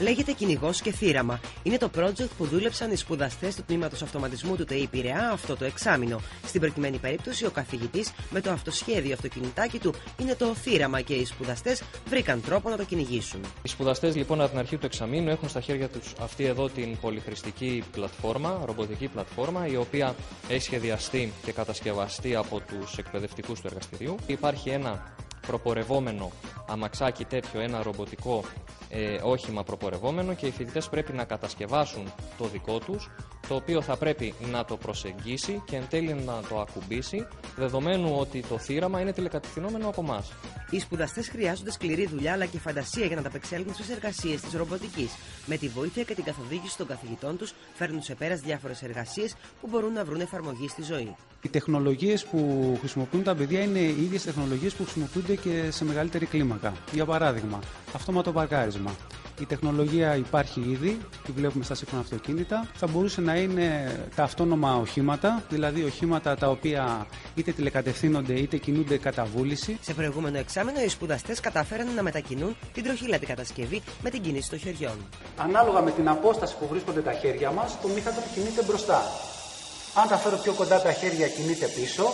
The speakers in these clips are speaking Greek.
Λέγεται Κυνηγός και Θύραμα. Είναι το project που δούλεψαν οι σπουδαστές του τμήματος αυτοματισμού του ΤΕΙ Πειραιά αυτό το εξάμηνο. Στην προκειμένη περίπτωση, ο καθηγητής με το αυτοσχέδιο αυτοκινητάκι του είναι το θύραμα και οι σπουδαστές βρήκαν τρόπο να το κυνηγήσουν. Οι σπουδαστές λοιπόν από την αρχή του εξαμήνου έχουν στα χέρια τους αυτή εδώ την πολυχρηστική πλατφόρμα, ρομποτική πλατφόρμα, η οποία έχει σχεδιαστεί και κατασκευαστεί από τους εκπαιδευτικούς του εργαστηρίου. Υπάρχει ένα προπορευόμενο αμαξάκι τέτοιο, ένα ρομποτικό όχημα προπορευόμενο και οι φοιτητές πρέπει να κατασκευάσουν το δικό τους, το οποίο θα πρέπει να το προσεγγίσει και εν τέλει να το ακουμπήσει, δεδομένου ότι το θύραμα είναι τηλεκατευθυνόμενο από εμάς. Οι σπουδαστές χρειάζονται σκληρή δουλειά αλλά και φαντασία για να ταπεξέλθουν στις εργασίες της ρομποτικής. Με τη βοήθεια και την καθοδήγηση των καθηγητών τους, φέρνουν σε πέρας διάφορες εργασίες που μπορούν να βρουν εφαρμογή στη ζωή. Οι τεχνολογίες που χρησιμοποιούν τα παιδιά είναι οι ίδιες τεχνολογίες που χρησιμοποιούνται και σε μεγαλύτερη κλίμακα. Για παράδειγμα, αυτόματο παρκάρισμα. Η τεχνολογία υπάρχει ήδη, τη βλέπουμε στα σύγχρονα αυτοκίνητα. Θα μπορούσε να είναι τα αυτόνομα οχήματα, δηλαδή οχήματα τα οποία είτε τηλεκατευθύνονται είτε κινούνται κατά βούληση. Σε προηγούμενο εξάμηνο, οι σπουδαστές κατάφεραν να μετακινούν την τροχήλατη κατασκευή με την κίνηση των χεριών. Ανάλογα με την απόσταση που βρίσκονται τα χέρια μας, το μήχανο κινείται μπροστά. Αν τα φέρω πιο κοντά τα χέρια, κινείται πίσω.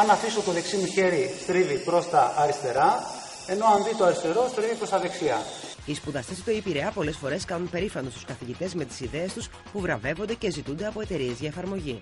Αν αφήσω το δεξί μου χέρι, στρίβει προς τα αριστερά, ενώ αν δει το αριστερό, στρίβει προς τα δεξιά. Οι σπουδαστές του ΤΕΙ Πειραιά πολλές φορές κάνουν περήφανους τους καθηγητές με τις ιδέες τους που βραβεύονται και ζητούνται από εταιρείες για εφαρμογή.